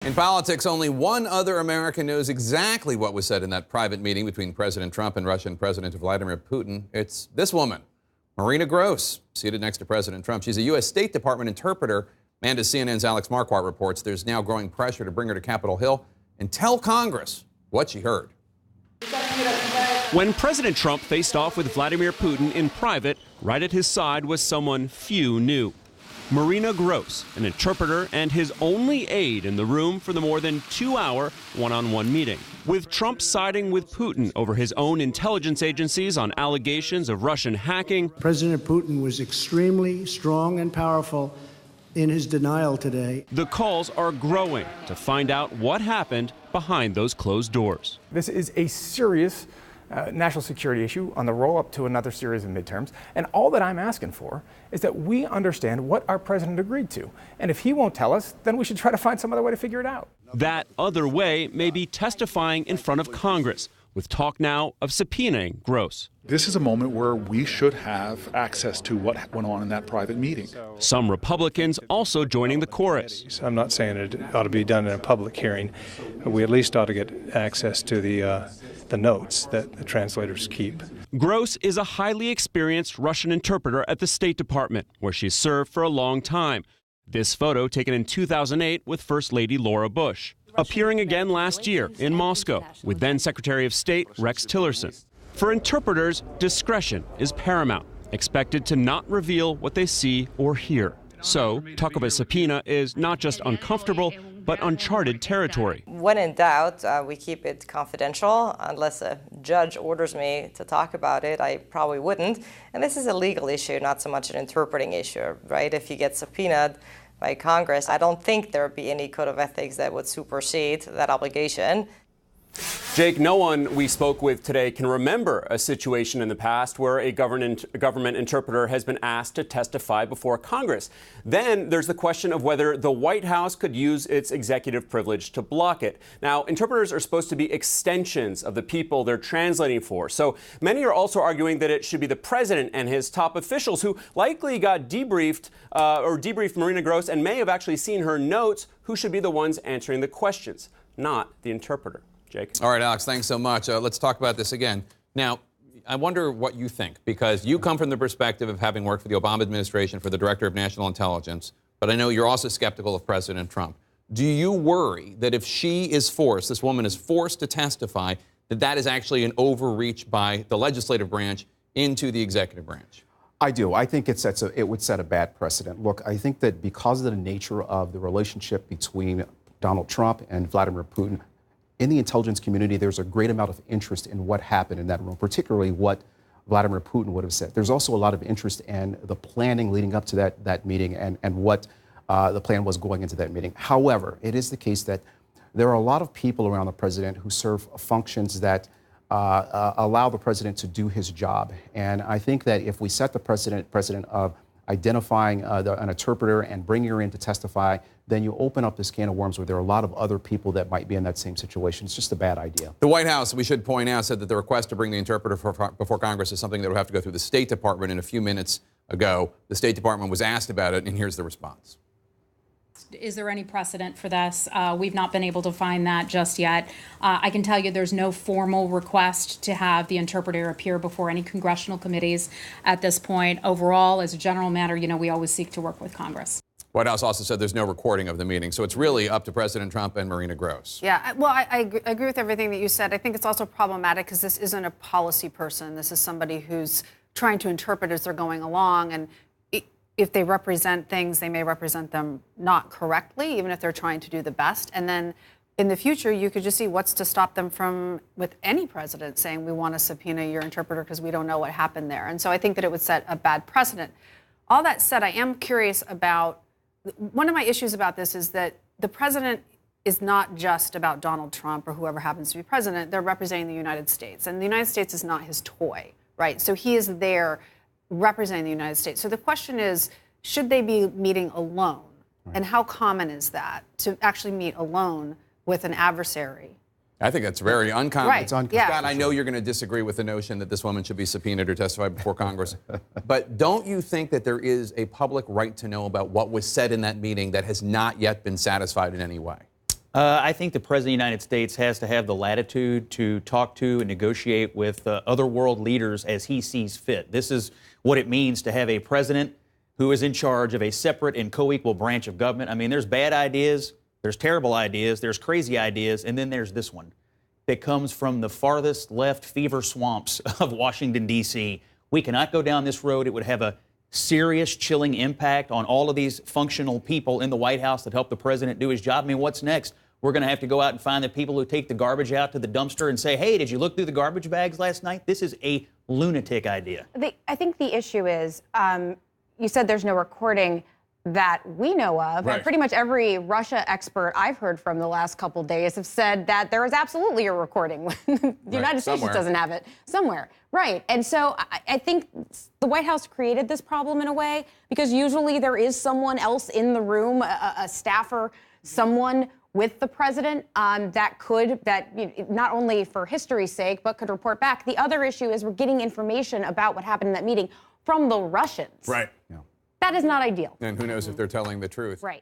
In politics, only one other American knows exactly what was said in that private meeting between President Trump and Russian President Vladimir Putin. It's this woman, Marina Gross, seated next to President Trump. She's a U.S. State Department interpreter. And as CNN's Alex Marquardt reports, there's now growing pressure to bring her to Capitol Hill and tell Congress what she heard. When President Trump faced off with Vladimir Putin in private, right at his side was someone few knew. Marina Gross, an interpreter and his only aide in the room for the more than 2-hour one-on-one meeting. With Trump siding with Putin over his own intelligence agencies on allegations of Russian hacking, President Putin was extremely strong and powerful in his denial today. The calls are growing to find out what happened behind those closed doors. This is a serious national security issue on the roll-up to another series of midterms, and all that I'm asking for is that we understand what our president agreed to. And if he won't tell us, then we should try to find some other way to figure it out. That other way may be testifying in front of Congress, with talk now of subpoenaing Gross. This is a moment where we should have access to what went on in that private meeting. Some Republicans also joining the chorus. I'm not saying it ought to be done in a public hearing. We at least ought to get access to the notes that the translators keep. Gross is a highly experienced Russian interpreter at the State Department, where she's served for a long time. This photo taken in 2008 with First Lady Laura Bush. Appearing again last year in Moscow with then Secretary of State Rex Tillerson. For interpreters, discretion is paramount, expected to not reveal what they see or hear. So, talk of a subpoena is not just uncomfortable, but uncharted territory. When in doubt, we keep it confidential. Unless a judge orders me to talk about it, I probably wouldn't. And this is a legal issue, not so much an interpreting issue, right? If you get subpoenaed by Congress, I don't think there would be any code of ethics that would supersede that obligation. Jake, no one we spoke with today can remember a situation in the past where a government interpreter has been asked to testify before Congress. Then there's the question of whether the White House could use its executive privilege to block it. Now, interpreters are supposed to be extensions of the people they're translating for. So many are also arguing that it should be the president and his top officials who likely got debriefed Marina Gross and may have actually seen her notes who should be the ones answering the questions, not the interpreter. Jake. All right, Alex, thanks so much. Let's talk about this again. Now, I wonder what you think, because you come from the perspective of having worked for the Obama administration for the Director of National Intelligence, but I know you're also skeptical of President Trump. Do you worry that if she is forced, this woman is forced to testify, that that is actually an overreach by the legislative branch into the executive branch? I do. I think it would set a bad precedent. Look, I think that because of the nature of the relationship between Donald Trump and Vladimir Putin, in the intelligence community, there's a great amount of interest in what happened in that room, particularly what Vladimir Putin would have said. There's also a lot of interest in the planning leading up to that meeting and what the plan was going into that meeting. However, it is the case that there are a lot of people around the president who serve functions that allow the president to do his job. And I think that if we set the precedent of identifying an interpreter and bringing her in to testify, then you open up this can of worms where there are a lot of other people that might be in that same situation. It's just a bad idea. The White House, we should point out, said that the request to bring the interpreter before Congress is something that would have to go through the State Department. And a few minutes ago, the State Department was asked about it, and here's the response. Is there any precedent for this? We've not been able to find that just yet. I can tell you there's no formal request to have the interpreter appear before any congressional committees at this point. Overall, as a general matter, we always seek to work with Congress. White House also said there's no recording of the meeting, so it's really up to President Trump and Marina Gross. Yeah, well, I agree with everything that you said. I think it's also problematic because this isn't a policy person. This is somebody who's trying to interpret as they're going along, and if they represent things, they may represent them not correctly, even if they're trying to do the best. And then in the future, you could just see what's to stop them from, with any president, saying we want to subpoena your interpreter because we don't know what happened there. And so I think that it would set a bad precedent. All that said, I am curious about, one of my issues about this is that the president is not just about Donald Trump or whoever happens to be president. They're representing the United States. And the United States is not his toy, right? So he is there representing the United States. So the question is, should they be meeting alone? And how common is that, to actually meet alone with an adversary? I think that's very uncommon. Right. It's uncommon. Yeah. Scott, I know you're going to disagree with the notion that this woman should be subpoenaed or testify before Congress. But don't you think that there is a public right to know about what was said in that meeting that has not yet been satisfied in any way? I think the President of the United States has to have the latitude to talk to and negotiate with other world leaders as he sees fit. This is what it means to have a president who is in charge of a separate and co-equal branch of government. I mean, there's bad ideas, there's terrible ideas, there's crazy ideas, and then there's this one that comes from the farthest left fever swamps of Washington, D.C. We cannot go down this road. It would have a serious chilling impact on all of these functional people in the White House that help the president do his job. I mean, what's next? We're going to have to go out and find the people who take the garbage out to the dumpster and say, hey, did you look through the garbage bags last night? This is a lunatic idea. I think the issue is, you said there's no recording that we know of, Right. and pretty much every Russia expert I've heard from the last couple of days have said that there is absolutely a recording. The United States somewhere. just doesn't have it somewhere. Right. And so I think the White House created this problem in a way because usually there is someone else in the room, a staffer, someone with the president not only for history's sake, but could report back. The other issue is we're getting information about what happened in that meeting from the Russians. Right. That is not ideal. And who knows if they're telling the truth. Right.